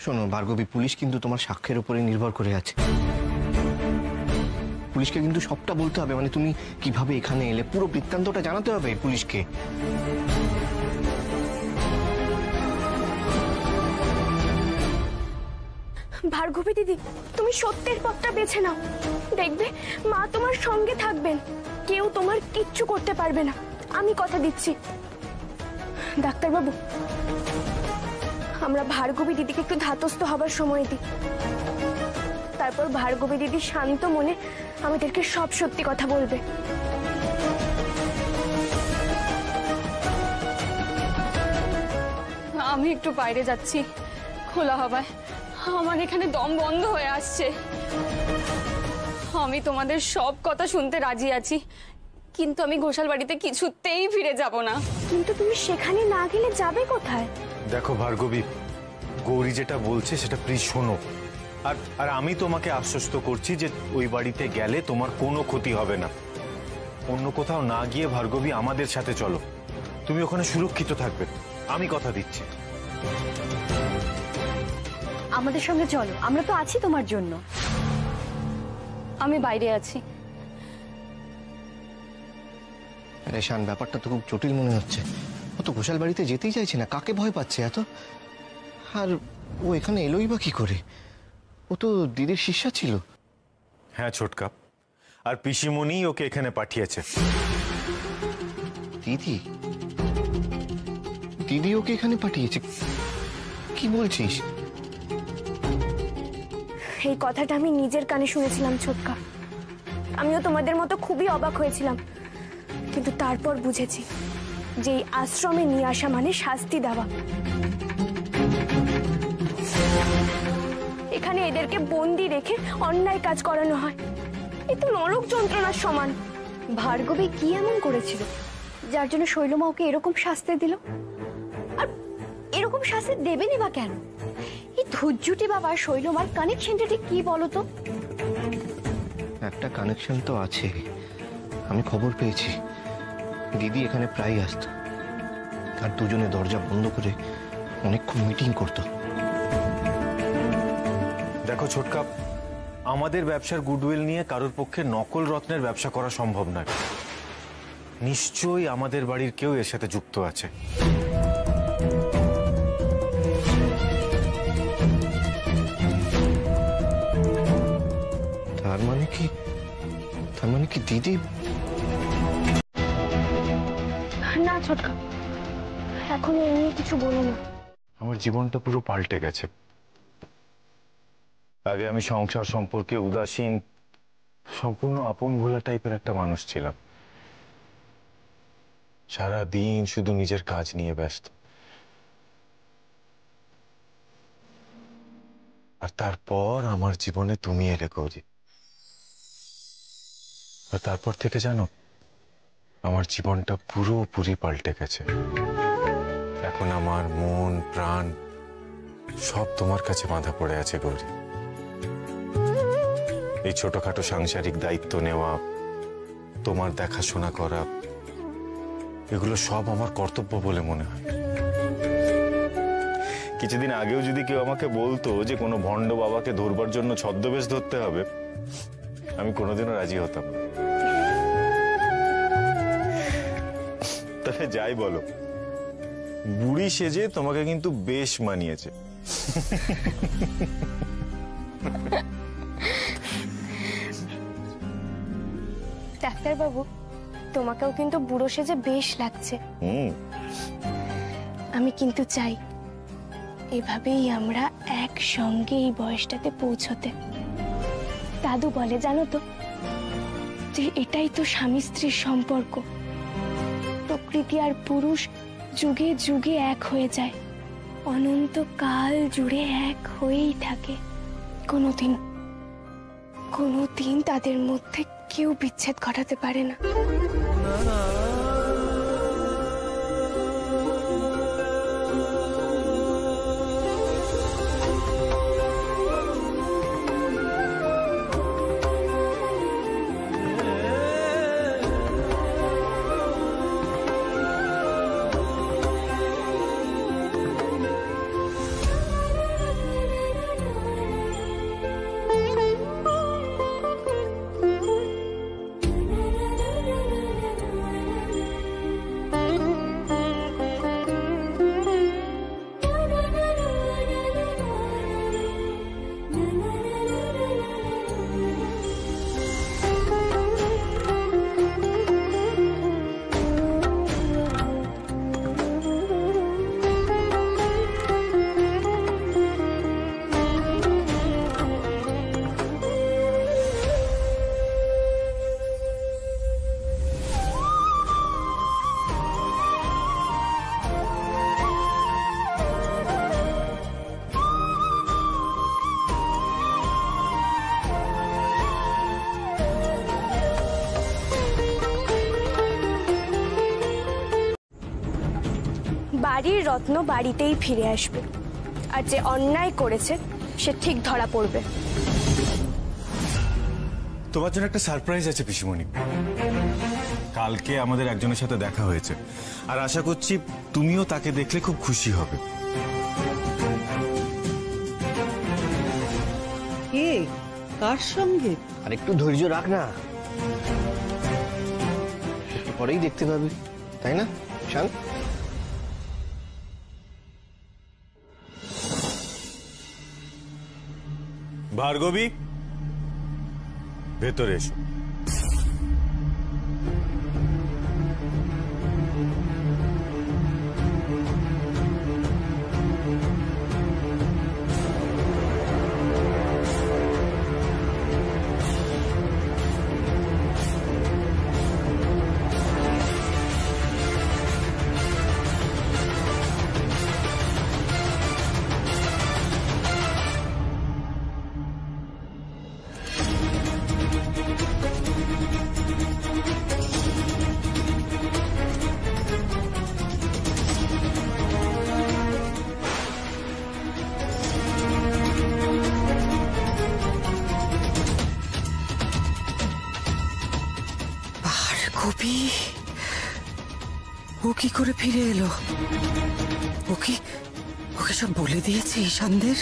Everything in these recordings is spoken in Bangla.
শোনো ভার্গবী, পুলিশ কিন্তু তোমার সাক্ষ্যের উপরে নির্ভর করে আছে। পুলিশকে কিন্তু সবটা বলতে হবে, মানে তুমি কিভাবে এখানে এলে পুরো বৃত্তান্তটা জানাতে হবে পুলিশকে। ভার্গবী দিদি, তুমি সত্যের পথটা বেছে নাও, দেখবে মা তোমার সঙ্গে থাকবেন, কেউ তোমার কিচ্ছু করতে পারবে না, আমি কথা দিচ্ছি। ডাক্তারবাবু, আমরা ভার্গবী দিদিকে একটু ধাতস্থ হবার সময় দিই, তারপর ভার্গবী দিদি শান্ত মনে আমাদেরকে সব সত্যি কথা বলবে। আমি একটু বাইরে যাচ্ছি, খোলা হাওয়ায়। আমার এখানে দম বন্ধ হয়ে আসছে। আমি তোমাদের সব কথা শুনতে রাজি আছি, কিন্তু আমি ঘোষাল বাড়িতে কিছুতেই ফিরে যাব না। কিন্তু তুমি সেখানে না গেলে যাবে কোথায়? দেখো ভার্গবী, গৌরী যেটা বলছে সেটা প্লিজ শোনো। আর আমি তোমাকে আশ্বস্ত করছি যে ওই বাড়িতে গেলে তোমার কোনো ক্ষতি হবে না। অন্য কোথাও না গিয়ে ভার্গবী আমাদের সাথে চলো, তুমি ওখানে সুরক্ষিত থাকবে, আমি কথা দিচ্ছি। আমাদের সঙ্গে চলো, আমরা তো আছি তোমার জন্য। আমি বাইরে আছি। রেশান, ব্যাপারটা তো খুব জটিল মনে হচ্ছে। ও তো ঘোষাল বাড়িতে যেতেই চাইছে না, কাকে ভয় পাচ্ছে এত? আর ও এখানে এলোই বা কি করে? ও তো দিদির শিষ্যা ছিল। হ্যাঁ ছোটকা, আর পিসিমণি ওকে এখানে পাঠিয়েছে। দিদি? দিদি ওকে এখানে পাঠিয়েছে? কি বলছিস? এই কথাটা আমি নিজের কানে শুনেছিলাম ছোটকা, আমিও তোমাদের মতো খুবই অবাক হয়েছিলাম, কিন্তু তারপর বুঝেছি যে এই আশ্রমে নিয়ে আসা মানে শাস্তি দেওয়া। এখানে এদেরকে বন্দি রেখে অন্যায় কাজ করানো হয়, এ তো নরক যন্ত্রণার সমান। ভার্গবী কি এমন করেছিল যার জন্য শৈলমা ওকে এরকম শাস্তি দিল? আর এরকম শাস্তি দেবেনি বা কেন? এই ধৈর্যটি বাবা শৈলমার কানেকশনটা ঠিক কি বলতো? একটা কানেকশন তো আছে, আমি খবর পেয়েছি। দিদি এখানে প্রায় আসতো, আর দুজনে দরজা বন্ধ করে অনেকক্ষণ মিটিং করতো। দেখো ছোটকা, আমাদের ব্যবসার গুডউইল নিয়ে কারোর পক্ষে নকল রত্নের ব্যবসা করা সম্ভব নয়। নিশ্চয়ই আমাদের বাড়ির কেউ এর সাথে যুক্ত আছে। তার মানে কি দিদি? না ছোটকা, এখন এ নিয়ে কিছু বলো না। আমার জীবনটা পুরো পাল্টে গেছে। আগে আমি সংসার সম্পর্কে উদাসীন, সম্পূর্ণ আপন ভোলা টাইপের একটা মানুষ ছিলাম। সারা দিন শুধু নিজের কাজ নিয়ে ব্যস্ত। আর তারপর আমার জীবনে তুমি এলে গৌরী। আর তারপর থেকে জানো, আমার জীবনটা পুরোপুরি পাল্টে গেছে। এখন আমার মন প্রাণ সব তোমার কাছে বাঁধা পড়ে আছে গৌরী। এই ছোটখাটো সাংসারিক দায়িত্ব নেওয়া, তোমার দেখাশোনা করা, এগুলো সব আমার কর্তব্য বলে মনে হয়। কিছুদিন আগেও যদি কেউ আমাকে বলতো যে কোনো ভণ্ড বাবাকে ধরবার জন্য ছদ্মবেশ ধরতে হবে, আমি কোনোদিনও রাজি হতাম না। তবে যাই বলো, বুড়ি সেজে তোমাকে কিন্তু বেশ মানিয়েছে। ডাক্তারবাবু, তোমাকেও কিন্তু বুড়ো সেজে বেশ লাগছে। আমি কিন্তু চাই এভাবেই আমরা একসঙ্গে এই বয়সটাতে পৌঁছতে। দাদু বলে জানো তো, যে এটাই তো স্বামী স্ত্রীর সম্পর্ক। প্রকৃতি আর পুরুষ যুগে যুগে এক হয়ে যায়, অনন্তকাল জুড়ে এক হয়েই থাকে। কোনোদিন তাদের মধ্যে কেউ বিচ্ছেদ ঘটাতে পারে না। বাড়ির রত্ন বাড়িতেই ফিরে আসবে, আর যে অন্যায় করেছে সে ঠিক ধরা পড়বে। তোমার জন্য একটা সারপ্রাইজ আছে পিসিমণি। কালকে আমাদের একজনের সাথে দেখা হয়েছে, আর আশা করছি তুমিও তাকে দেখলে খুব খুশি হবে। কে, কার সঙ্গে? আর একটু ধৈর্য রাখ না, একটু পরেই দেখতে পাবি, তাই না শান? ভার্গবী, ভেতরে এসো। ভার্গবী, ও কি করে ফিরে এলো? ওকে ওকে সব বলে দিয়েছে ঈশানদের?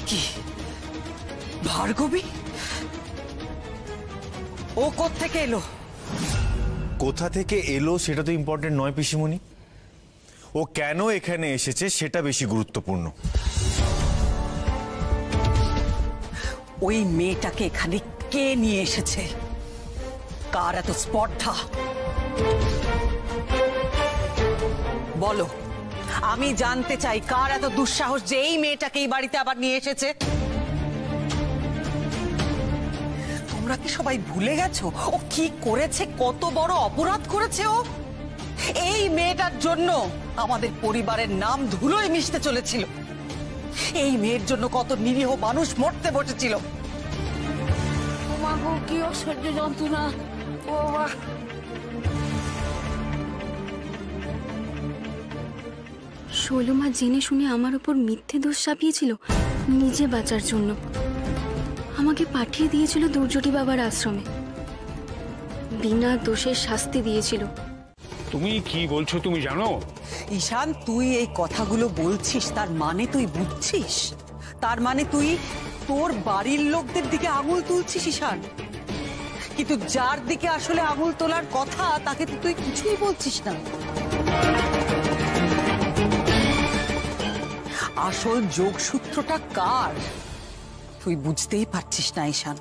কি ভার্গবী, ও কোত্থেকে এলো? কোথা থেকে এলো সেটা তো ইম্পর্টেন্ট নয় পিসিমণি, ও কেন এখানে এসেছে সেটা বেশি গুরুত্বপূর্ণ। ওই মেয়েটাকে এখানে কে নিয়ে এসেছে? কার এত স্পর্ধা? বলো, আমি জানতে চাই কার এত দুঃসাহস যে এই মেয়েটাকে এই বাড়িতে আবার নিয়ে এসেছে। তোমরা কি সবাই ভুলে গেছো ও কি করেছে, কত বড় অপরাধ করেছে ও? এই মেয়েটার জন্য আমাদের পরিবারের নাম ধুলোয় মিশতে চলেছিল। এই মেয়ের জন্য কত নিরীহ মানুষ মরতে বসেছিল। কি অসহ্য যন্ত্রণা! শৈলমা জেনে শুনে আমার উপর মিথ্যে দোষ চাপিয়েছিল নিজে বাঁচার জন্য। আমাকে পাঠিয়ে দিয়েছিল দুর্জটি বাবার আশ্রমে, বিনা দোষের শাস্তি দিয়েছিল। তুমি কি বলছো তুমি জানো? ঈশান, তুই এই কথাগুলো বলছিস তার মানে তুই বুঝছিস? তার মানে তুই তোর বাড়ির লোকদের দিকে আঙুল তুলছিস ঈশান, কিন্তু যার দিকে আসলে আঙুল তোলার কথা তাকে তো তুই কিছুই বলছিস না। আসল যোগসূত্রটা কার তুই বুঝতেই পারছিস না ঈশান।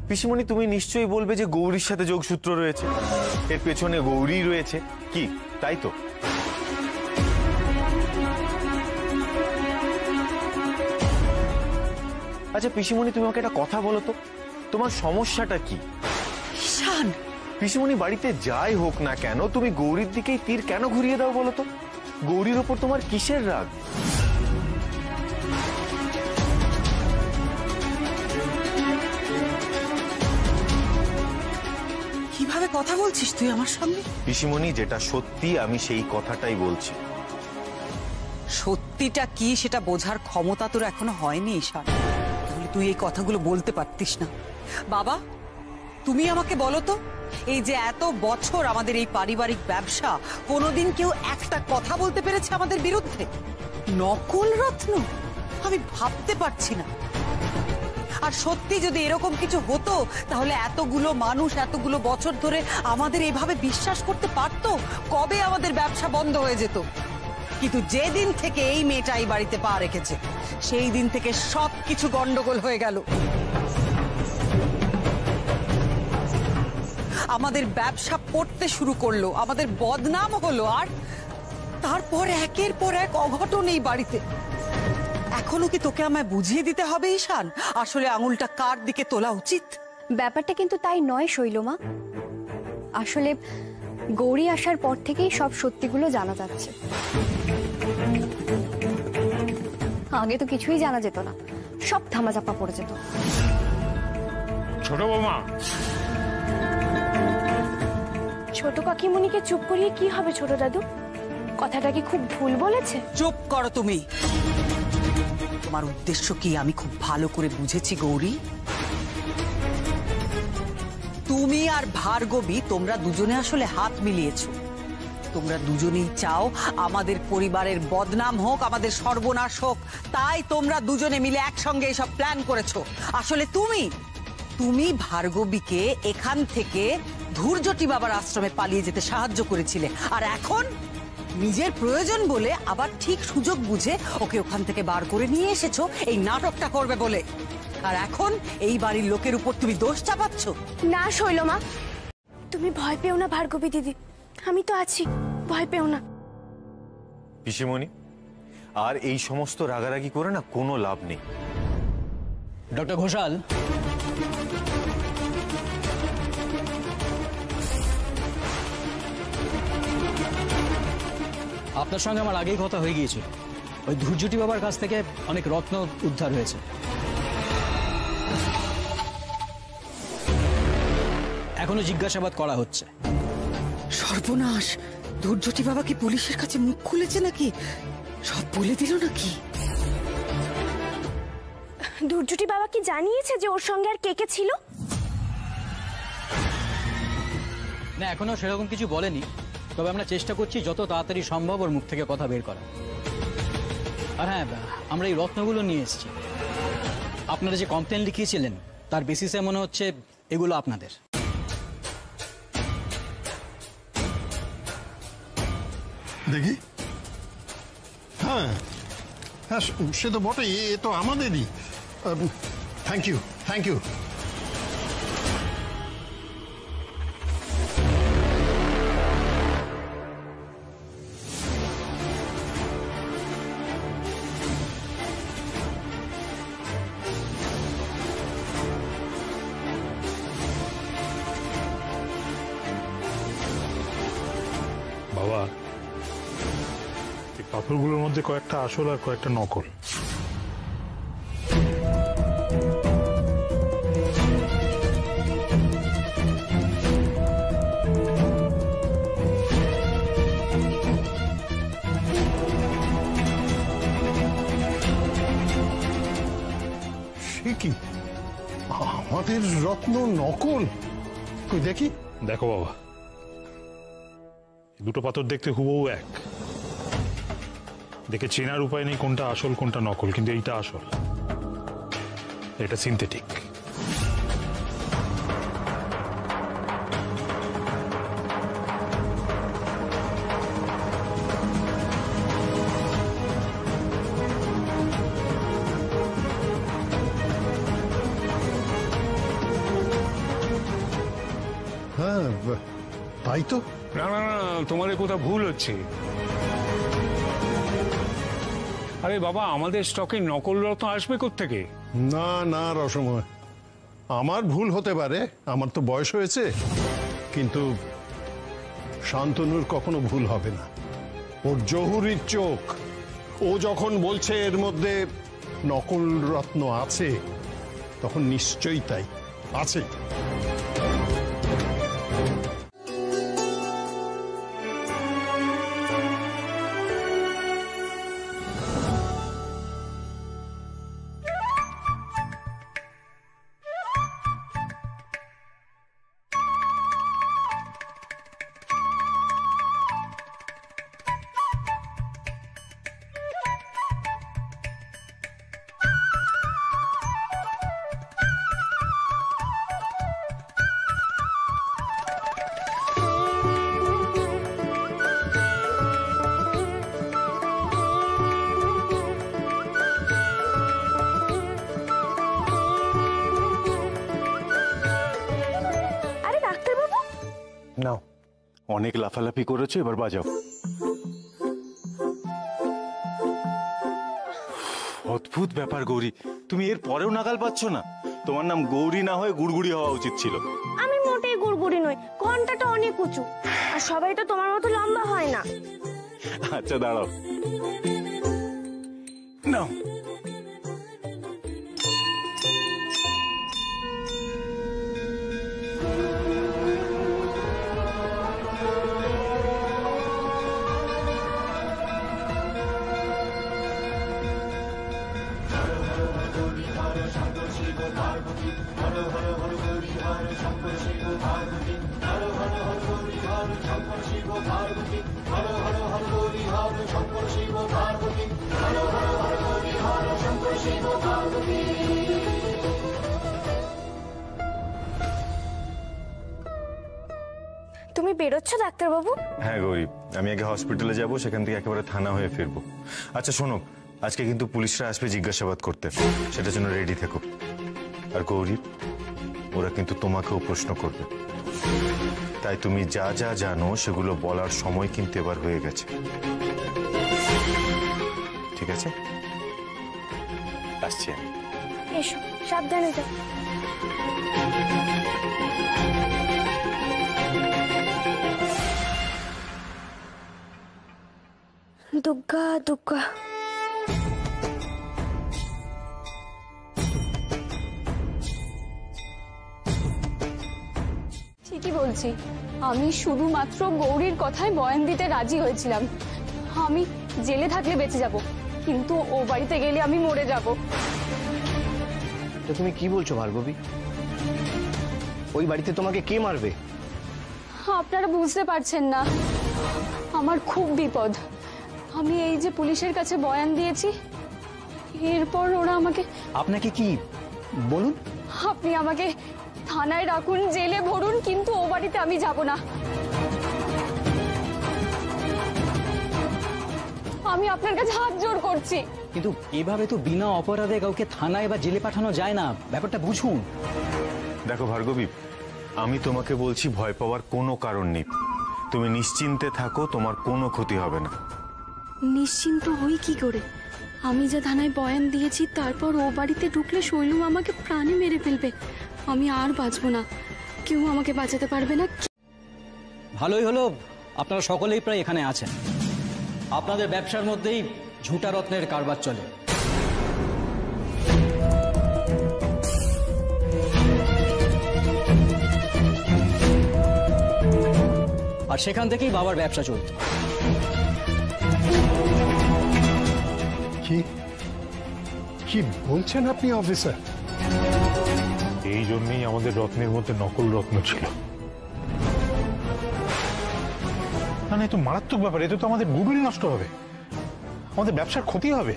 পিসিমণি, তুমি নিশ্চয়ই বলবে যে গৌরীর সাথে যোগসূত্র রয়েছে, এর পেছনে গৌরী রয়েছে, কি তাই তো? আচ্ছা পিসিমণি, তুমি আমাকে একটা কথা বলো তো, তোমার সমস্যাটা কি? ঈশান, পিসিমণি, বাড়িতে যাই হোক না কেন তুমি গৌরীর দিকেই তীর কেন ঘুরিয়ে দাও বলো তো? গৌরীর ওপর তোমার কিসের রাগ? কিভাবে কথা বলছিস তুই আমার সঙ্গে? পিসিমণি, যেটা সত্যি আমি সেই কথাটাই বলছি। সত্যিটা কি সেটা বোঝার ক্ষমতা তোর এখনো হয়নি ঈশান, তাহলে তুই এই কথাগুলো বলতে পারতিস না। বাবা, তুমি আমাকে বলো তো, এই যে এত বছর আমাদের এই পারিবারিক ব্যবসা, কোনোদিন কেউ একটা কথা বলতে পেরেছে আমাদের বিরুদ্ধে? নকল রত্ন? আমি ভাবতে পারছি না। আর সত্যি যদি এরকম কিছু হতো তাহলে এতগুলো মানুষ এতগুলো বছর ধরে আমাদের এভাবে বিশ্বাস করতে পারতো? কবে আমাদের ব্যবসা বন্ধ হয়ে যেত। কিন্তু যেদিন থেকে এই মেয়েটা এই বাড়িতে পা রেখেছে সেই দিন থেকে সবকিছু গন্ডগোল হয়ে গেল। আমাদের ব্যবসা পড়তে শুরু করলো, আমাদের বদনাম হলো, আর তারপর একের পর এক অঘটন এই বাড়িতে। এখনো কি তোকে আমায় বুঝিয়ে দিতে হবে ঈশান আসলে আঙুলটা কার দিকে তোলা উচিত? ব্যাপারটা কিন্তু তাই নয় শৈলমা, আসলে গৌরী আসার পর থেকেই সব সত্যিগুলো জানা যাচ্ছে। আগে তো কিছুই জানা যেত না, সব ধামাচাপা পড়ে যেত। ছোট বৌমা, ছোট কাকিমণিকে চুপ করিয়ে কি হবে ছোট দাদু? কথাটা কি খুব ভুল বলেছে? চুপ করো তুমি। তোমার উদ্দেশ্য কি আমি খুব ভালো করে বুঝেছি গৌরী। তুমি আর ভার্গবী তোমরা দুজনে আসলে হাত মিলিয়েছো। তোমরা দুজনেই চাও আমাদের পরিবারের বদনাম হোক, আমাদের সর্বনাশ হোক, তাই তোমরা দুজনে মিলে একসঙ্গে এসব প্ল্যান করেছো। আসলে তুমি ভার্গবীকে এখান থেকে ধূর্যটি বাবার আশ্রমে পালিয়ে যেতে সাহায্য করেছিলে, আর এখন নিজের প্রয়োজন বলে আবার ঠিক সুযোগ বুঝে ওকে ওখান থেকে বার করে নিয়ে এসেছো এই নাটকটা করবে বলে। আর এখন এই বাড়ির লোকের উপর তুমি দোষ চাপাচ্ছ। না শৈলমা, তুমি ভয় পেও না ভার্গবী দিদি, আমি তো আছি, ভয় পেও না। পিসিমণি, আর এই সমস্ত রাগারাগি করে না কোনো লাভ নেই। ডক্টর ঘোষাল, আপনার সঙ্গে আমার আগেই কথা হয়ে গিয়েছিল। ওই ধূর্যটি বাবার কাছ থেকে অনেক রত্ন উদ্ধার হয়েছে। এখনো জিজ্ঞাসাবাদ করা হচ্ছে। সর্বনাশ! ধূর্যটি বাবা কি পুলিশের কাছে মুখ খুলেছে নাকি? সব বলে দিল নাকি? ধূর্যটি বাবা কি জানিয়েছে যে ওর সঙ্গে আর কে কে ছিল? না, এখনো সেরকম কিছু বলেনি, তবে আমরা চেষ্টা করছি যত তাড়াতাড়ি সম্ভব ওর মুখ থেকে কথা বের করা। আর হ্যাঁ, আমরা এই রত্নগুলো নিয়ে এসেছি। আপনারা যে কমপ্লেন লিখিয়েছিলেন তার বেসিসে মনে হচ্ছে এগুলো আপনাদের। দেখি। হ্যাঁ হ্যাঁ, সে তো বটেই, এ তো আমাদেরই। Thank you, thank you. বাবা, পাথরগুলোর মধ্যে কয়েকটা আসল আর কয়েকটা নকল। সে কি, আমাদের রত্ন নকল? কই দেখি। দেখো বাবা, দুটো পাথর দেখতে হুবহু এক, দেখে চেনার উপায় নেই কোনটা আসল কোনটা নকল, কিন্তু এইটা আসল, এটা সিনথেটিক। হ্যাঁ তাই তো। না না না, তোমাদের কোথাও ভুল হচ্ছে। আরে বাবা, আমাদের স্টকে নকল রত্ন আসবে কোত্থেকে? না না রসময়, আমার ভুল হতে পারে, আমার তো বয়স হয়েছে, কিন্তু শান্তনুর কখনো ভুল হবে না। ওর জহুরির চোখ, ও যখন বলছে এর মধ্যে নকল রত্ন আছে, তখন নিশ্চয়ই তাই আছে। নাও, অনেক লাফালাফি করেছো, এবার বাজাও। অদ্ভুত ব্যাপার গৌরী, তুমি এর পরেও নাগাল পাচ্ছ না? তোমার নাম গৌরী না হয়ে গুড়গুড়ি হওয়া উচিত ছিল। আমি মোটেই গুড়গুড়ি নই, ঘন্টাটা অনেক উঁচু, আর সবাই তো তোমার মতো লম্বা হয় না। আচ্ছা দাঁড়াও, নাও। তুমি বেরোচ্ছ ডাক্তারবাবু? হ্যাঁ গৌরী, আমি আগে হসপিটালে যাব, সেখান থেকে একেবারে থানা হয়ে ফিরবো। আচ্ছা শোনো, আজকে কিন্তু পুলিশরা আসবে জিজ্ঞাসাবাদ করতে, সেটার জন্য রেডি থেকো। আর গৌরী, ওরা কিন্তু তোমাকেও প্রশ্ন করবে, তাই তুমি যা যা জানো সেগুলো বলার সময় কিন্তু এবার হয়ে গেছে, ঠিক আছে? আসছি আমি। এসো, সাবধানে যাও। দুর্গা দুর্গা। ঠিকই বলছি, আমি শুধুমাত্র গৌরীর কথায় বয়ান দিতে রাজি হয়েছিলাম। আমি জেলে থাকলে বেঁচে যাব, কিন্তু ও বাড়িতে গেলে আমি মরে যাব। তো তুমি কি বলছো ভার্গবী? ওই বাড়িতে তোমাকে কে মারবে? আপনারা বুঝতে পারছেন না, আমার খুব বিপদ। আমি এই যে পুলিশের কাছে বয়ান দিয়েছি, এরপর ওরা আমাকে... আপনাকে কি বলুন? আপনি আমাকে থানায় রাখুন, জেলে ভরুন, কিন্তু ও বাড়িতে আমি যাব না। আমি আপনার কাছে হাত জোড় করছি। কিন্তু এভাবে তো বিনা অপরাধে কাউকে থানায় বা জেলে পাঠানো যায় না, ব্যাপারটা বুঝুন। দেখো ভার্গবী, আমি তোমাকে বলছি ভয় পাওয়ার কোনো কারণ নেই। তুমি নিশ্চিন্তে থাকো, তোমার কোনো ক্ষতি হবে না। নিশ্চিন্ত হই কি করে? আমি যা থানায় বয়ান দিয়েছি, তারপর ও বাড়িতে ঢুকলে শৈলম আমাকে প্রাণে মেরে ফেলবে। আমি আর বাঁচবো না, কেউ আমাকে বাঁচাতে পারবে না। ভালোই হলো আপনারা সকলেই প্রায় এখানে আছেন। আপনাদের ব্যবসার মধ্যেই ঝুটা রত্নের কারবার চলে। আর সেখান থেকেই বাবার ব্যবসা চলত। কি কি বলছেন আপনি অফিসার? এই জন্যই আমাদের রত্নের মধ্যে নকল রত্ন ছিল। না না, এ তো মারাত্মক ব্যাপার, এতে তো আমাদের গুডউইল নষ্ট হবে, আমাদের ব্যবসার ক্ষতি হবে।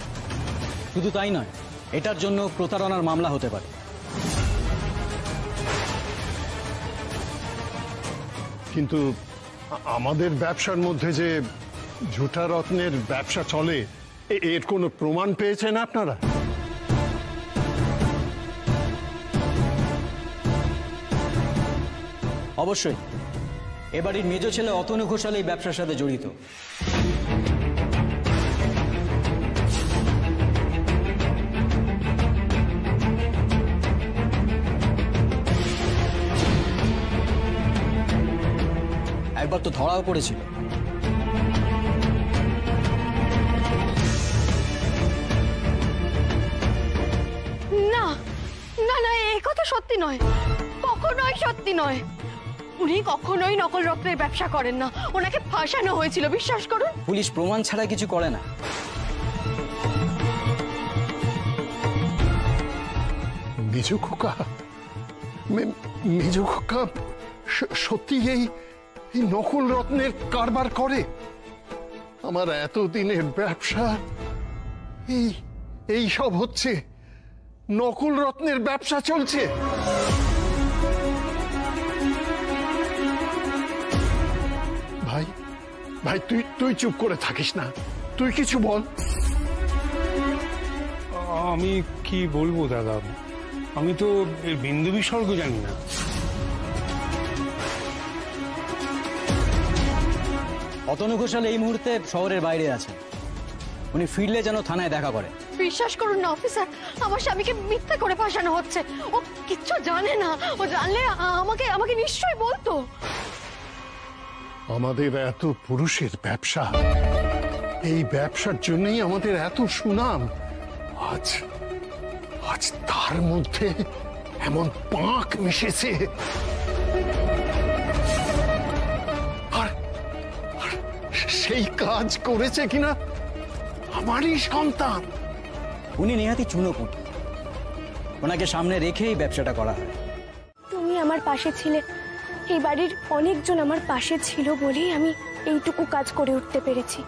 শুধু তাই নয়, এটার জন্য প্রতারণার মামলা হতে পারে। কিন্তু আমাদের ব্যবসার মধ্যে যে ঝুটা রত্নের ব্যবসা চলে, এর কোনো প্রমাণ পেয়েছেন আপনারা? অবশ্যই, এবাড়ির মেজ ছেলে অতনু ঘোষাল এই ব্যবসার সাথে জড়িত। একবার তো ধরাও পড়েছিল। না না না, এই কথা সত্যি নয়, কখনোই সত্যি নয়। উনি কখনোই নকল রত্নের ব্যবসা করেন না, ওনাকে ফাঁসানো হয়েছিল, বিশ্বাস করুন। পুলিশ প্রমাণ ছাড়া কিছু করে না। মেজো খোকা, মেজো খোকা সত্যি এই নকল রত্নের কারবার করে? আমার এতদিনের ব্যবসা এই সব হচ্ছে, নকল রত্নের ব্যবসা চলছে। ভাই ভাই, তুই চুপ করে থাকিস না, তুই কিছু বল। আমি কি বলবো দাদা, আমি তো এর বিন্দু বিসর্গ জানি না। অতনু ঘোষাল এই মুহূর্তে শহরের বাইরে আছে, উনি ফিরলে যেন থানায় দেখা করে। বিশ্বাস করুন না অফিসার, আমার স্বামীকে মিথ্যা করে ফাঁসানো হচ্ছে। ও কিচ্ছু জানে না, ও জানলে আমাকে আমাকে নিশ্চয়ই বলতো। আমাদের এত পুরুষের ব্যবসা, এই ব্যবসার জন্যই আমাদের এত সুনাম। আজ আজ তার মধ্যে এমন পাক মিশেছে। আর সেই কাজ করেছে কিনা আমারই সন্তান। উনি নেহাতি চুনোপুটি, ওনাকে সামনে রেখেই ব্যবসাটা করা হয়। আমার পাশে ছিলে, এই বাড়ির অনেকজন আমার পাশে ছিল বলেই আমি এইটুকু কাজ করে উঠতে পেরেছি।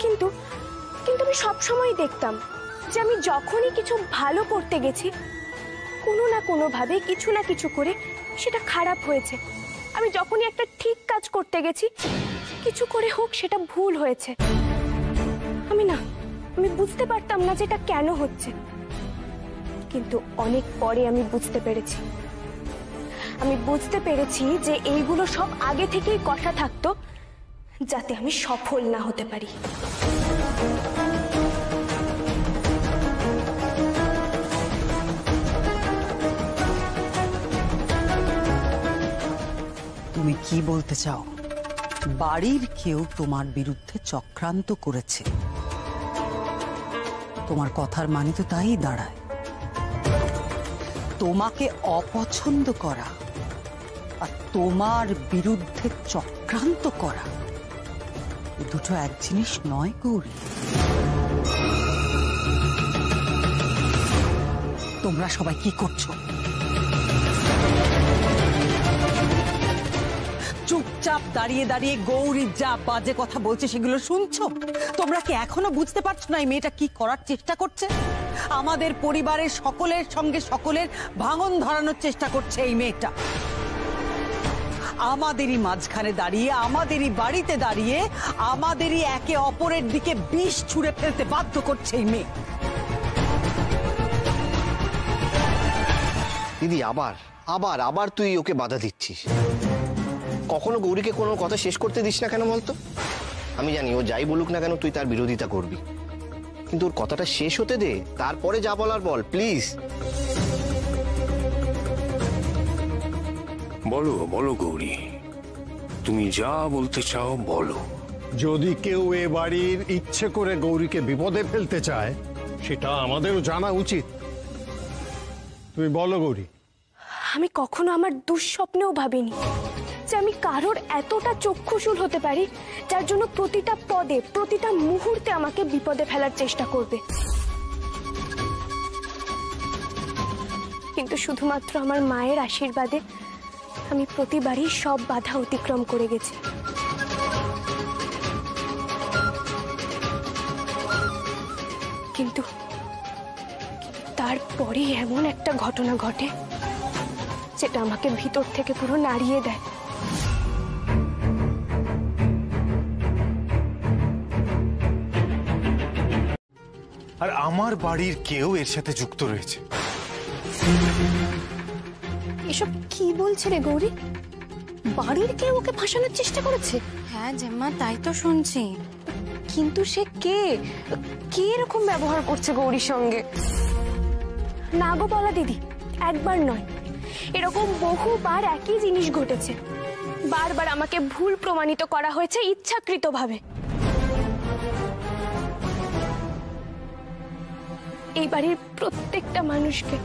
কিন্তু কিন্তু আমি সবসময় দেখতাম যে আমি যখনই কিছু ভালো করতে গেছি কোনো না কোনোভাবে কিছু না কিছু করে সেটা খারাপ হয়েছে। আমি যখনই একটা ঠিক কাজ করতে গেছি কিছু করে হোক সেটা ভুল হয়েছে। আমি বুঝতে পারতাম না যে এটা কেন হচ্ছে, কিন্তু অনেক পরে আমি বুঝতে পেরেছি যে এইগুলো সব আগে থেকেই কষা থাকতো যাতে আমি সফল না হতে পারি। তুমি কি বলতে চাও? বাড়ির কেউ তোমার বিরুদ্ধে চক্রান্ত করেছে? তোমার কথার মানে তো তাই দাঁড়ায়। তোমাকে অপছন্দ করা আর তোমার বিরুদ্ধে চক্রান্ত করা এই দুটো এক জিনিস নয় গৌরী। তোমরা সবাই কি করছো? চুপচাপ দাঁড়িয়ে দাঁড়িয়ে গৌরীর যা বাজে কথা বলছে সেগুলো শুনছো? তোমরা কি এখনো বুঝতে পারছো না এই মেয়েটা কি করার চেষ্টা করছে? আমাদের পরিবারের সকলের সঙ্গে সকলের ভাঙন ধরানোর চেষ্টা করছে এই মেয়েটা। আমাদেরই মাঝখানে দাঁড়িয়ে, আমাদেরই বাড়িতে দাঁড়িয়ে, আমাদেরই একে অপরের দিকে বিষ ছুঁড়ে ফেলতে বাধ্য করছে এই মেয়ে। দিদি আবার আবার আবার তুই ওকে বাধা দিচ্ছিস। কখনো গৌরীকে কোনো কথা শেষ করতে দিস না কেন বলতো? আমি জানি ও যাই বলুক না কেন তুই তার বিরোধিতা করবি, কিন্তু ওর কথাটা শেষ হতে দে, তারপরে যা বলার বল প্লিজ। বলো বলো গৌরী, তুমি যা বলতে চাও বলো। যদি কেউ এ বাড়ির ইচ্ছে করে গৌরীকে বিপদে ফেলতে চায় সেটা আমাদেরও জানা উচিত। তুমি বলো গৌরী। আমি কখনো আমার দুঃস্বপ্নেও ভাবিনি যে আমি কারোর এতটা চক্ষুশূল হতে পারি যার জন্য প্রতিটা পদে প্রতিটা মুহূর্তে আমাকে বিপদে ফেলার চেষ্টা করবে। কিন্তু শুধুমাত্র আমার মায়ের আশীর্বাদে আমি প্রতিবারই সব বাধা অতিক্রম করে গেছি। কিন্তু তারপরে এমন একটা ঘটনা ঘটে যেটা আমাকে ভিতর থেকে পুরো নাড়িয়ে দেয়। আর আমার বাড়ির কেউ এর সাথে যুক্ত রয়েছে। এসব কি বলছে রে গৌরী? বাড়ির কেউ ওকে ফাঁসানোর চেষ্টা করেছে? হ্যাঁ জেম্মা, তাই তো শুনছি। কিন্তু সে কে এরকম ব্যবহার করছে গৌরীর সঙ্গে? না গো বলা দিদি, একবার নয়, এরকম বহুবার একই জিনিস ঘটেছে। বারবার আমাকে ভুল প্রমাণিত করা হয়েছে ইচ্ছাকৃতভাবে। এই বাড়ির প্রত্যেকটা মানুষকে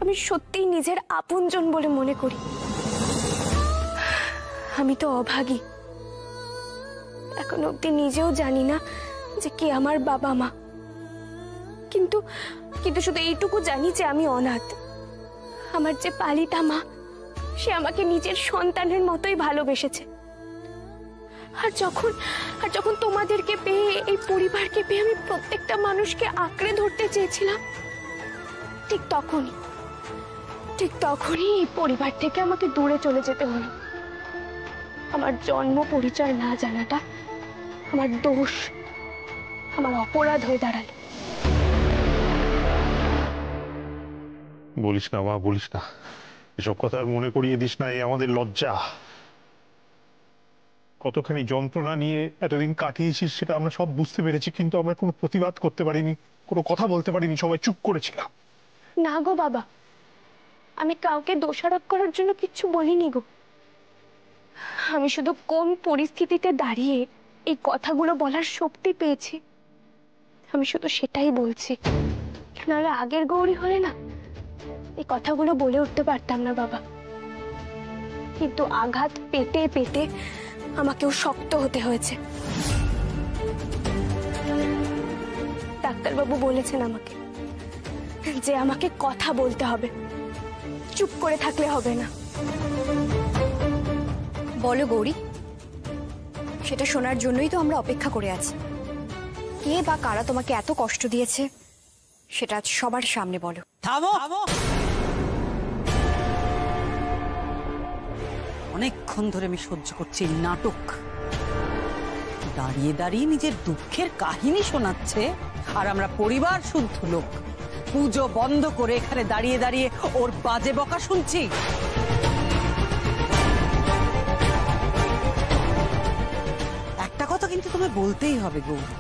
আমি সত্যিই নিজের আপনজন বলে মনে করি। আমি তো অভাগী, এখনো অব্দি নিজেও জানি না যে কে আমার বাবা মা, কিন্তু শুধু এইটুকু জানি যে আমি অনাথ। আমার যে পালিতা মা, সে আমাকে নিজের সন্তানের মতোই ভালোবেসেছে। আর যখন তোমাদেরকে পেয়ে, এই পরিবারকে পেয়ে আমি প্রত্যেকটা মানুষকে আঁকড়ে ধরতে চেয়েছিলাম, ঠিক তখনই এই পরিবার থেকে আমাকে দূরে চলে যেতে হলো। আমার জন্ম পরিচয় না জানাটা আমার দোষ, আমার অপরাধ হয়ে দাঁড়ালো। বলিস না মা, বলিস না, এসব কথা আর মনে করিয়ে দিস না। এই আমাদের লজ্জা। কতখানি যন্ত্রণা নিয়ে এতদিন কাটিয়েছিস সেটা আমরা সব বুঝতে পেরেছি, কিন্তু আমরা কোনো প্রতিবাদ করতে পারিনি, কোনো কথা বলতে পারিনি, সবাই চুপ করেছিলাম। না গো বাবা, আমি কাউকে দোষারোপ করার জন্য কিচ্ছু বলিনি গো। আমি শুধু কোন পরিস্থিতিতে দাঁড়িয়ে এই কথাগুলো বলার শক্তি পেয়েছি আমি শুধু সেটাই বলছি। নাহলে আগের গৌরী হলে না এই কথাগুলো বলে উঠতে পারতাম না বাবা। কিন্তু আঘাত পেতে পেতে আমাকেও শক্ত হতে হয়েছে। ডাক্তারবাবু বলেছেন আমাকে যে আমাকে কথা বলতে হবে, চুপ করে থাকলে হবে না। বলো গৌরী, সেটা শোনার জন্যই তো আমরা অপেক্ষা করে আছি। কে বা কারা তোমাকে এত কষ্ট দিয়েছে সেটা আজ সবার সামনে বলো। থামো। অনেকক্ষণ ধরে আমি সহ্য করছি এই নাটক। দাঁড়িয়ে দাঁড়িয়ে নিজের দুঃখের কাহিনী শোনাচ্ছে, আর আমরা পরিবার শুদ্ধ লোক পুজো বন্ধ করে এখানে দাঁড়িয়ে দাঁড়িয়ে ওর বাজে বকা শুনছি। একটা কথা কিন্তু তোমায় বলতেই হবে গৌরী,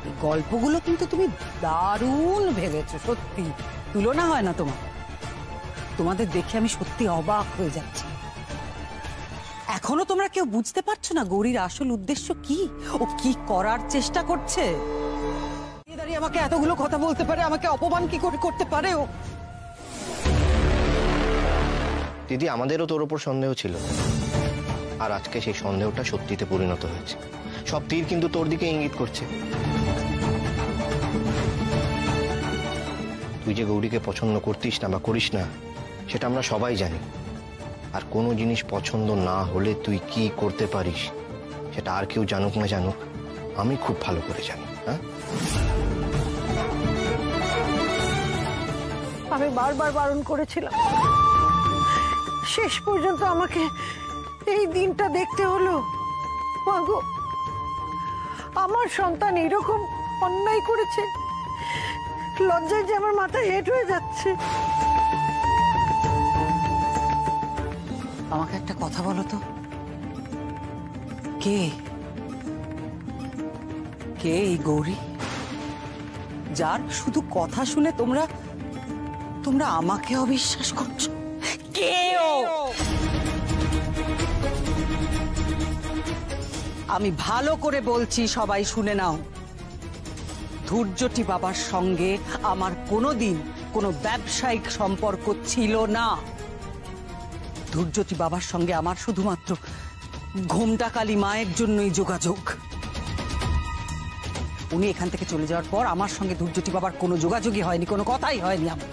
এই গল্পগুলো কিন্তু তুমি দারুণ ভেবেছো, সত্যি তুলনা হয় না তোমার। তোমাদের দেখে আমি সত্যি অবাক হয়ে যাচ্ছি। এখনো তোমরা কেউ বুঝতে পারছো না গৌরীর আসল উদ্দেশ্য কি, ও কি করার চেষ্টা করছে। দাঁড়িয়ে আমাকে এতগুলো কথা বলতে পারে, আমাকে অপমান কি করে করতে পারে ও? দিদি, আমাদেরও তোর ওপর সন্দেহ ছিল, আর আজকে সেই সন্দেহটা সত্যিতে পরিণত হয়েছে। সব তীর কিন্তু তোর দিকে ইঙ্গিত করছে। তুই যে গৌরীকে পছন্দ করতিস না বা করিস না সেটা আমরা সবাই জানি, আর কোনো জিনিস পছন্দ না হলে তুই কি করতে পারিস সেটা আর কেউ জানুক না জানুক আমি খুব ভালো করে জানি। হ্যাঁ, আমি বারবার বারণ করেছিলাম, শেষ পর্যন্ত আমাকে এই দিনটা দেখতে হলো। মাগো, আমার সন্তান এরকম অন্যায় করেছে, লজ্জায় যে আমার মাথা হেঁট হয়ে যাচ্ছে। আমাকে একটা কথা বলো তো, কে কে এই গৌরী, যার শুধু কথা শুনে তোমরা তোমরা আমাকে অবিশ্বাস করছো? কে ও? আমি ভালো করে বলছি, সবাই শুনে নাও। ধৈর্যটি বাবার সঙ্গে আমার কোনোদিন কোনো ব্যবসায়িক সম্পর্ক ছিল না। ধৈর্যটি বাবার সঙ্গে আমার শুধুমাত্র ঘোমটাকালী মায়ের জন্যই যোগাযোগ। উনি এখান থেকে চলে যাওয়ার পর আমার সঙ্গে ধৈর্যটি বাবার কোনো যোগাযোগই হয়নি, কোনো কথাই হয়নি আমার।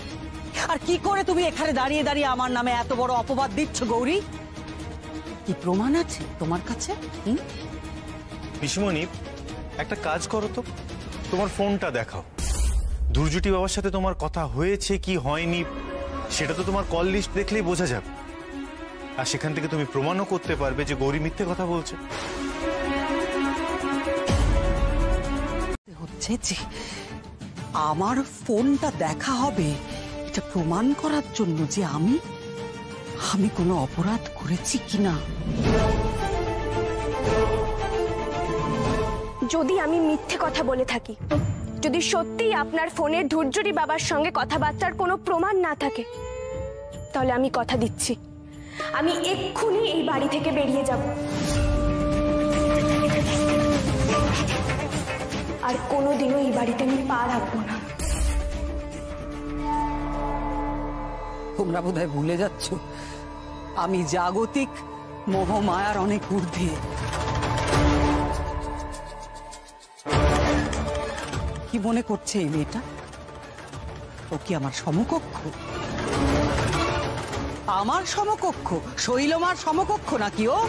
আর কি করে তুমি এখানে দাঁড়িয়ে দাঁড়িয়ে আমার নামে এত বড় অপবাদ দিচ্ছ গৌরী? কি প্রমাণ আছে তোমার কাছে? পিসিমণি, একটা কাজ করো তো, তোমার ফোনটা দেখাও। ধৈর্যটি বাবার সাথে তোমার কথা হয়েছে কি হয়নি সেটা তো তোমার কল লিস্ট দেখলেই বোঝা যাবে, আর সেখান থেকে তুমি প্রমাণও করতে পারবে যে গৌরী মিথ্যে কথা বলছে। হচ্ছে যে আমার ফোনটা দেখা হবে এটা প্রমাণ করার জন্য যে আমি কোনো অপরাধ করেছি কিনা। যদি আমি মিথ্যে কথা বলে থাকি, যদি সত্যিই আপনার ফোনে ধৈর্যটি বাবার সঙ্গে কথাবার্তার কোনো প্রমাণ না থাকে, তাহলে আমি কথা দিচ্ছি আমি এক্ষুনি এই বাড়ি থেকে বেরিয়ে যাব, আর কোনোদিনও এই বাড়িতে আমি পা রাখবো না। তোমরা বোধহয় ভুলে যাচ্ছ আমি জাগতিক মোহ মায়ার অনেক ঊর্ধ্বে। কি মনে করছে এই মেয়েটা? ও কি আমার সমকক্ষ? আমার সমকক্ষ? শৈলমার সমকক্ষ নাকি ও?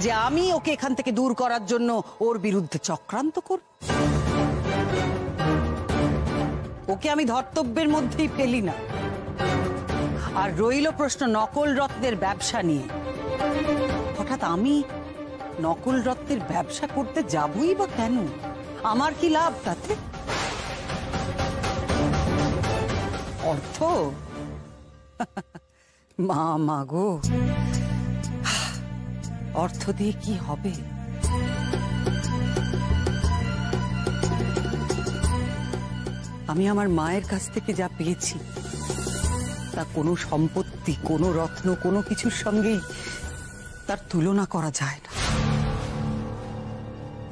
যে আমি ওকে এখান থেকে দূর করার জন্য ওর বিরুদ্ধে চক্রান্ত কর? ওকে আমি ধর্তব্যের মধ্যেই ফেলি না। আর রইল প্রশ্ন নকল রত্নের ব্যবসা নিয়ে, হঠাৎ আমি নকল রত্নের ব্যবসা করতে যাবই বা কেন? আমার কি লাভ তাতে? অর্থ? মা গো, অর্থ দিয়ে কি হবে? আমি আমার মায়ের কাছ থেকে যা পেয়েছি তা কোনো সম্পত্তি, কোনো রত্ন, কোনো কিছুর সঙ্গেই তার তুলনা করা যায় না।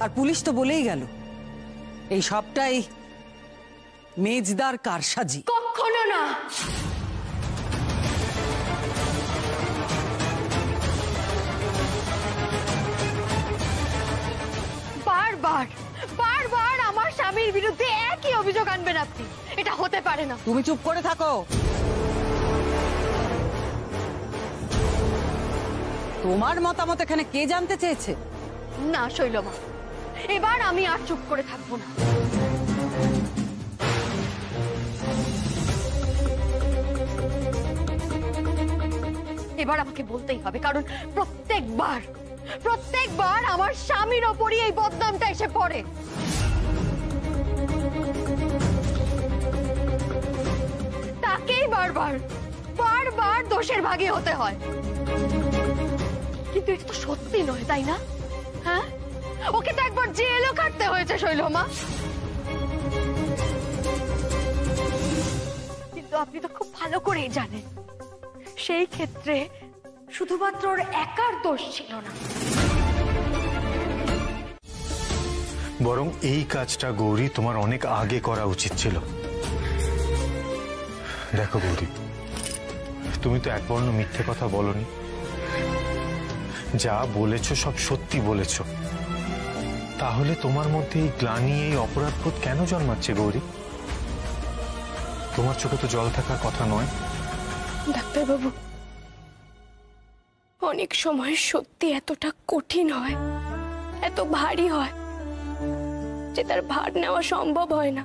আর পুলিশ তো বলেই গেল এই সবটাই মেজদার কারসাজি। কখনো না। বারবার আমার স্বামীর বিরুদ্ধে একই অভিযোগ আনবেন আপনি? এটা হতে পারে না। তুমি চুপ করে থাকো। তোমার মতামত এখানে কে জানতে চেয়েছে? না শৈলমা, এবার আমি আর চুপ করে থাকবো না। এবার আমাকে বলতেই হবে, কারণ প্রত্যেকবার আমার স্বামীর ওপরই এই বদনামটা এসে পড়ে। তাকেই বারবার দোষের ভাগী হতে হয়। কিন্তু এটা তো সত্যি নয়, তাই না? হ্যাঁ, ওকে তো একবার জেলও কাটতে হয়েছে শৈলমা। কিন্তু আপনি তো খুব ভালো করেই জানেন সেই ক্ষেত্রে শুধুমাত্র ওর একার দোষ ছিল না, বরং এই কাজটা গৌরী তোমার অনেক আগে করা উচিত ছিল। দেখো গৌরী, তুমি তো একবর্ণ মিথ্যে কথা বলনি, যা বলেছ সব সত্যি বলেছ। তাহলে তোমার মধ্যে এই গ্লানি, এই অপরাধবোধ কেন জন্মাচ্ছে গৌরী? তোমার চোখে তো জল থাকার কথা নয়। ডাক্তারবাবু, অনেক সময় সত্যি এতটা কঠিন হয়, এত ভারী হয় যে তার ভার নেওয়া সম্ভব হয় না।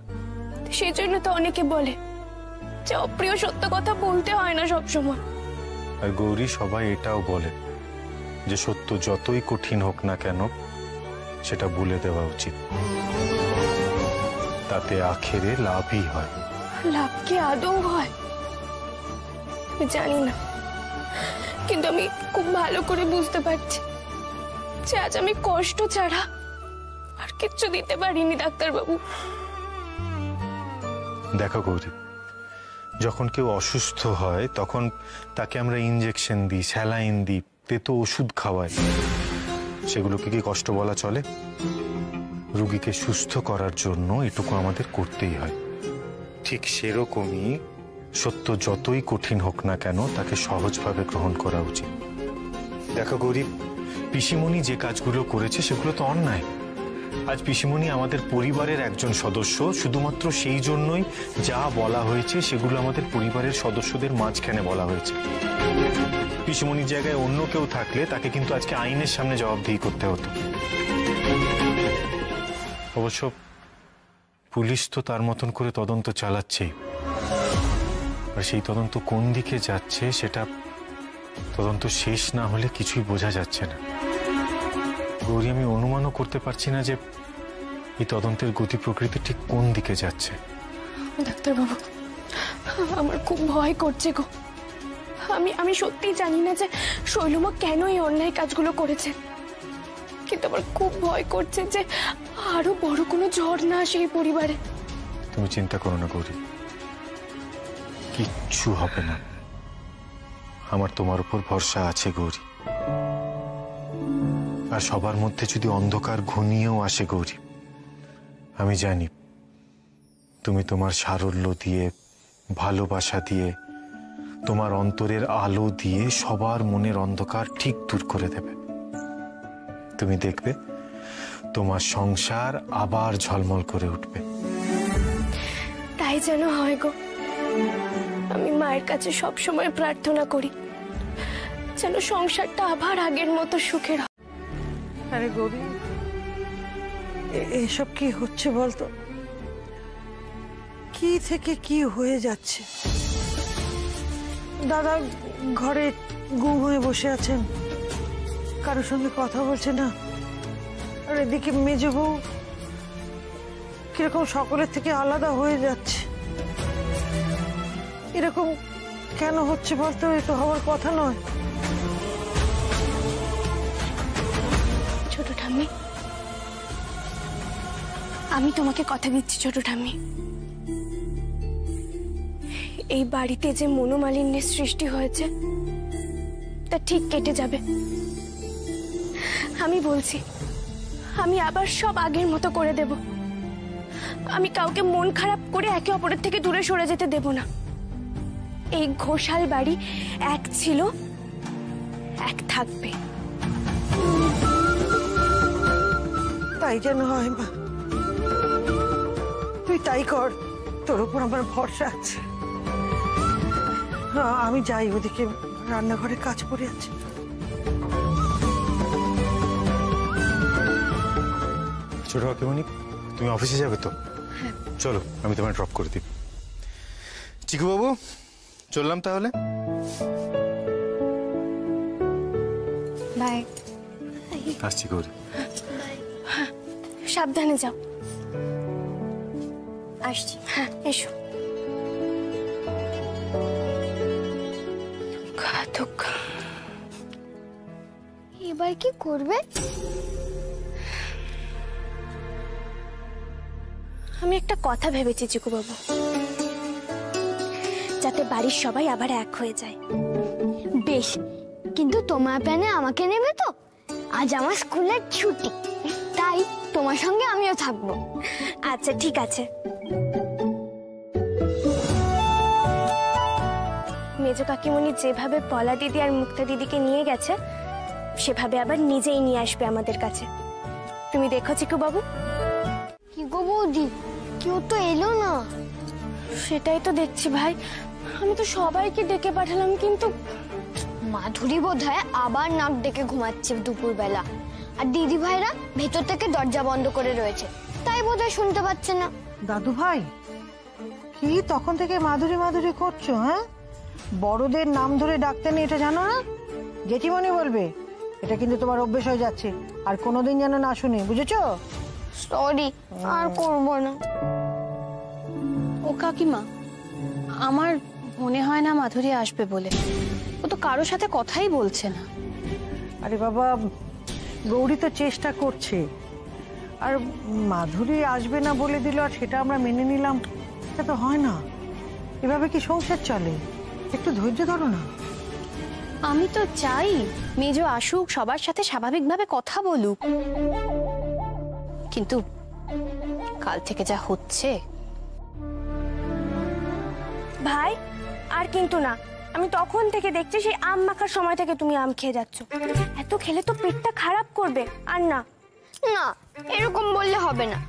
সেই জন্য তো অনেকে বলে যে অপ্রিয় সত্য কথা বলতে হয় না সবসময়। আর গৌরী, সবাই এটাও বলে যে সত্য যতই কঠিন হোক না কেন সেটা বলে দেওয়া উচিত, তাতে আখেরে লাভই হয়। লাভ কি আদৌ হয় আমি জানি না, কিন্তু আমি খুব ভালো করে বুঝতে পারছি যে আজ আমি কষ্ট ছাড়া আর কিচ্ছু দিতে পারিনি ডাক্তারবাবু। দেখো গৌরী, যখন কেউ অসুস্থ হয় তখন তাকে আমরা ইনজেকশন দিই, স্যালাইন দিই, তেতো ওষুধ খাওয়াই। সেগুলোকে কি কষ্ট বলা চলে? রোগীকে সুস্থ করার জন্য এটুকু আমাদের করতেই হয়। ঠিক সেরকমই সত্য যতই কঠিন হোক না কেন তাকে সহজভাবে গ্রহণ করা উচিত। দেখো গৌরী, পিসিমণি যে কাজগুলো করেছে সেগুলো তো অন্যায়। আজ পিসিমণি আমাদের পরিবারের একজন সদস্য, শুধুমাত্র সেই জন্যই যা বলা হয়েছে সেগুলো আমাদের পরিবারের সদস্যদের মাঝখানে বলা হয়েছে। পিসিমণির জায়গায় অন্য কেউ থাকলে তাকে কিন্তু আজকে আইনের সামনে জবাবদিহি করতে হতো। অবশ্য পুলিশ তো তার মতন করে তদন্ত চালাচ্ছেই, আর সেই তদন্ত কোন দিকে যাচ্ছে সেটা তদন্ত শেষ না হলে কিছুই বোঝা যাচ্ছে না। গৌরী, আমি অনুমানও করতে পারছি না যে এই তদন্তের গতি প্রকৃতি ঠিক কোন দিকে যাচ্ছে। ডাক্তারবাবু, আমার খুব ভয় করছে গো। আমি সত্যি জানি না যে শৈলমা কেন এই অন্যায় কাজগুলো করেছে, কিন্তু আমার খুব ভয় করছে যে আরো বড় কোনো ঝড় না আসে এই পরিবারে। তুমি চিন্তা করো না গৌরী, কিচ্ছু হবে না। আমার তোমার উপর ভরসা আছে গৌরী। আর সবার মধ্যে যদি অন্ধকার ঘনিয়েও আসে গৌরী, আমি জানি তুমি তোমার সারল্য দিয়ে, ভালোবাসা দিয়ে, তোমার অন্তরের আলো দিয়ে সবার মনের অন্ধকার ঠিক দূর করে দেবে। তুমি দেখবে তোমার সংসার আবার ঝলমল করে উঠবে। তাই যেন হয় গো। আমি মায়ের কাছে সব সময় প্রার্থনা করি যেন সংসারটা আবার আগের মতো সুখের হয়। আরে গৌরী, এসব কি হচ্ছে বলতো? কি থেকে কি হয়ে যাচ্ছে? দাদা ঘরে গুম হয়ে বসে আছেন, কারোর সঙ্গে কথা বলছে না। আর এদিকে মেজ বউ কিরকম সকলের থেকে আলাদা হয়ে যাচ্ছে। এরকম কেন হচ্ছে বলতো? এ তো হওয়ার কথা নয়। ছোট ঠাম্মি, আমি তোমাকে কথা দিচ্ছি ছোট ঠাম্মি, এই বাড়িতে যে মনোমালিন্যের সৃষ্টি হয়েছে তা ঠিক কেটে যাবে। আমি বলছি, আমি আবার সব আগের মতো করে দেব। আমি কাউকে মন খারাপ করে একে অপরের থেকে দূরে সরে যেতে দেব না। এই ঘোষাল বাড়ি এক ছিল, এক থাকবে। তাই যেন হয় মা, তুই তাই কর, তোর উপর আমার ভরসা আছে। আমি যাই, ওদিকে রান্নাঘরে কাজ পড়ে আছে। ছোট কাকিমণি, তুমি অফিসে যাবে তো? চলো আমি তোমায় ড্রপ করে দিই। চিকু বাবু, চললাম তাহলে। বাই। আসছি গৌরী। সাবধানে যাও। আসছি। হ্যাঁ, এসো। এবার কি করবে? আমি একটা কথা ভেবেছি চিকু বাবু, যাতে বাড়ির সবাই আবার এক হয়ে যায়। বেশ, কিন্তু তোমার প্ল্যানে আমাকে নেবে তো? আজ আমার স্কুলের ছুটি, তাই তোমার সঙ্গে আমিও থাকবো। আচ্ছা ঠিক আছে। মেজো কাকিমণি যেভাবে পলা দিদি আর মুক্তা দিদিকে নিয়ে গেছে, সেভাবে আবার নিজেই নিয়ে আসবে আমাদের কাছে। তুমি দেখো চিকু বাবু। কি গো বৌদি, কেউ তো এলো না। সেটাই তো দেখছি ভাই, আমি তো সবাইকে ডেকে পাঠালাম, কিন্তু মাধুরী বোধহয় আবার নাক ডেকে ঘুমাচ্ছে দুপুরবেলা, আর দিদি ভাইরা ভেতর থেকে দরজা বন্ধ করে রয়েছে, তাই বোধহয় শুনতে পাচ্ছে না। দাদু ভাই, কি তখন থেকে মাধুরী মাধুরী করছো? হ্যাঁ, বড়দের নাম ধরে ডাকতে নেই, এটা জানো না? জেঠিমণি বলবে। এটা কিন্তু তোমার অভ্যেস হয়ে যাচ্ছে, আর কোনোদিন যেন না শুনে, বুঝেছো? সরি, আর করবো না। ও কাকিমা, আমার মনে হয় না মাধুরী আসবে বলে। ও তো কারোর সাথে কথাই বলছে না। আরে বাবা, গৌরী তো চেষ্টা করছে, আর মাধুরী আসবে না বলে দিল আর সেটা আমরা মেনে নিলাম, এটা তো হয় না। এভাবে কি সংসার চলে? একটু ধৈর্য ধরো না। আমি তো চাই মেজো আসুক, সবার সাথে স্বাভাবিকভাবে কথা বলুক, কিন্তু কাল থেকে যা হচ্ছে। ভাই, আর কিন্তু না। আমি তখন থেকে দেখছি, সেই আম মাখার সময় থেকে তুমি আম খেয়ে যাচ্ছ। এত খেলে তো পেটটা খারাপ করবে। আর না না, এরকম বললে হবে না।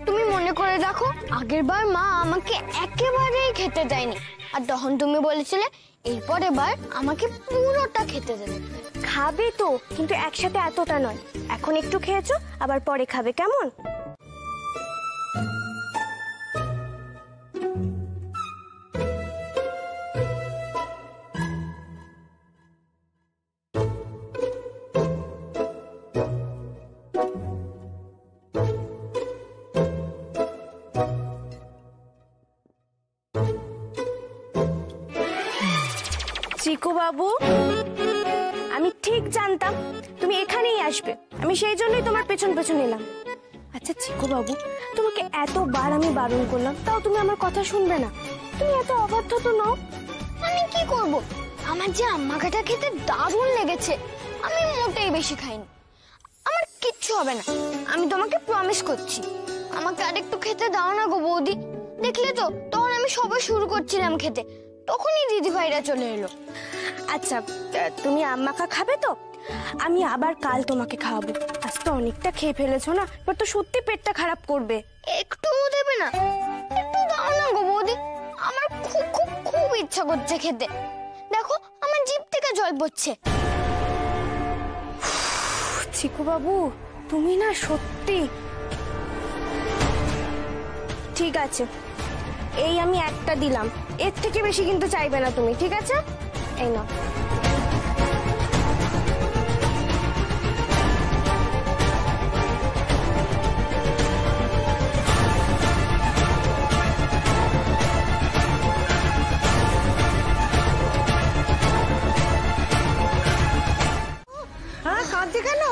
তুমি মনে করে দেখো, আগের বার মা আমাকে একেবারেই খেতে দেয়নি, আর তখন তুমি বলেছিলে এরপর এবার আমাকে পুরোটা খেতে দেবে। খাবে তো, কিন্তু একসাথে এতটা নয়। এখন একটু খেয়েছো, আবার পরে খাবে, কেমন? চিকু বাবু, আমি ঠিক জানতাম তুমি এখানেই আসবে। আমি সেই জন্যই তোমার পেছন পেছন এলাম। আচ্ছা চিকু বাবু, তোমাকে এতবার আমি বারণ করলাম, তাও তুমি আমার কথা শুনবে না। তুমি এত অবাধ্য তো নও। আমি কি করব? আমার যে আম মাখাটা খেতে দারুণ লেগেছে, আমি মোটেই বেশি খাইনি। আমার কিচ্ছু হবে না, আমি তোমাকে প্রমিস করছি। আমাকে আরেকটু খেতে দাও না গো বৌদি। দেখলে তো, তখন আমি সবাই শুরু করছিলাম খেতে, তখনই দিদি ভাইরা চলে এলো। আচ্ছা, তুমি আম মাখা খাবে তো? আমি আবার কাল তোমাকে খাওয়াবো। আজ তো অনেকটা খেয়ে ফেলেছো না, এবার তো সত্যি পেটটা খারাপ করবে। একটু দেবে না? একটু দাও না গো বৌদি, আমার খুব খুব খুব ইচ্ছা করছে খেতে। দেখো, আমার জিভ থেকে জল পড়ছে। চিকু বাবু, তুমি না সত্যি। ঠিক আছে, এই আমি একটা দিলাম, এর থেকে বেশি কিন্তু চাইবে না তুমি, ঠিক আছে? এই নাও। হ্যাঁ, কাঁদছে কেন?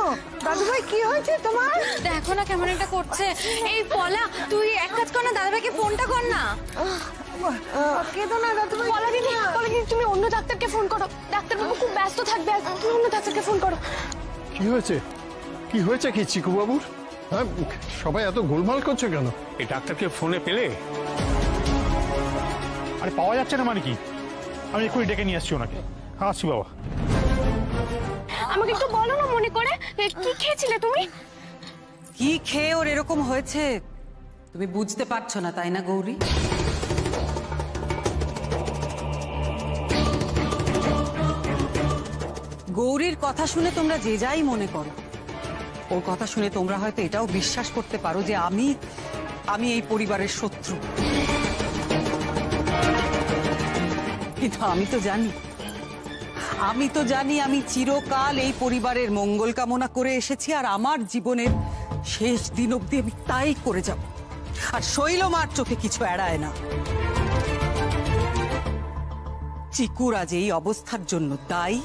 দাদু ভাই, কি হয়েছে তোমার? দেখো না কেমন একটা করছে। এই পলা, তুই এক কাজ কর না, দাদাভাইকে ফোনটা কর না। কেঁদো না দাদু ভাই। পলা দিদি, তুমি অন্য ডাক্তারকে ফোন করো। ডাক্তারবাবু খুব ব্যস্ত থাকবে, আর তুমি অন্য ডাক্তারকে ফোন করো। কি হয়েছে? কি হয়েছে কি চিকু বাবুর? হ্যাঁ, সবাই এত গোলমাল করছে কেন? এই ডাক্তারকে ফোনে পেলে? আরে পাওয়া যাচ্ছে না মানে কি? আমি এক্ষুনি ডেকে নিয়ে আসছি ওনাকে। আসছি বাবা। আমাকে একটু বলো না মনে করে, কি খেয়েছিলে তুমি? কি খেয়ে ওর এরকম হয়েছে তুমি বুঝতে পারছো না তাই না গৌরী? গৌরীর কথা শুনে তোমরা যে যাই মনে করো, ওর কথা শুনে তোমরা হয়তো এটাও বিশ্বাস করতে পারো যে আমি এই পরিবারের শত্রু। কিন্তু আমি তো জানি আমি চিরকাল এই পরিবারের মঙ্গল কামনা করে এসেছি, আর আমার জীবনের শেষ দিন অবধি আমি তাই করে যাব। আর শৈলমার চোখে কিছু এড়ায় না। চিকুর আজ এই অবস্থার জন্য দায়ী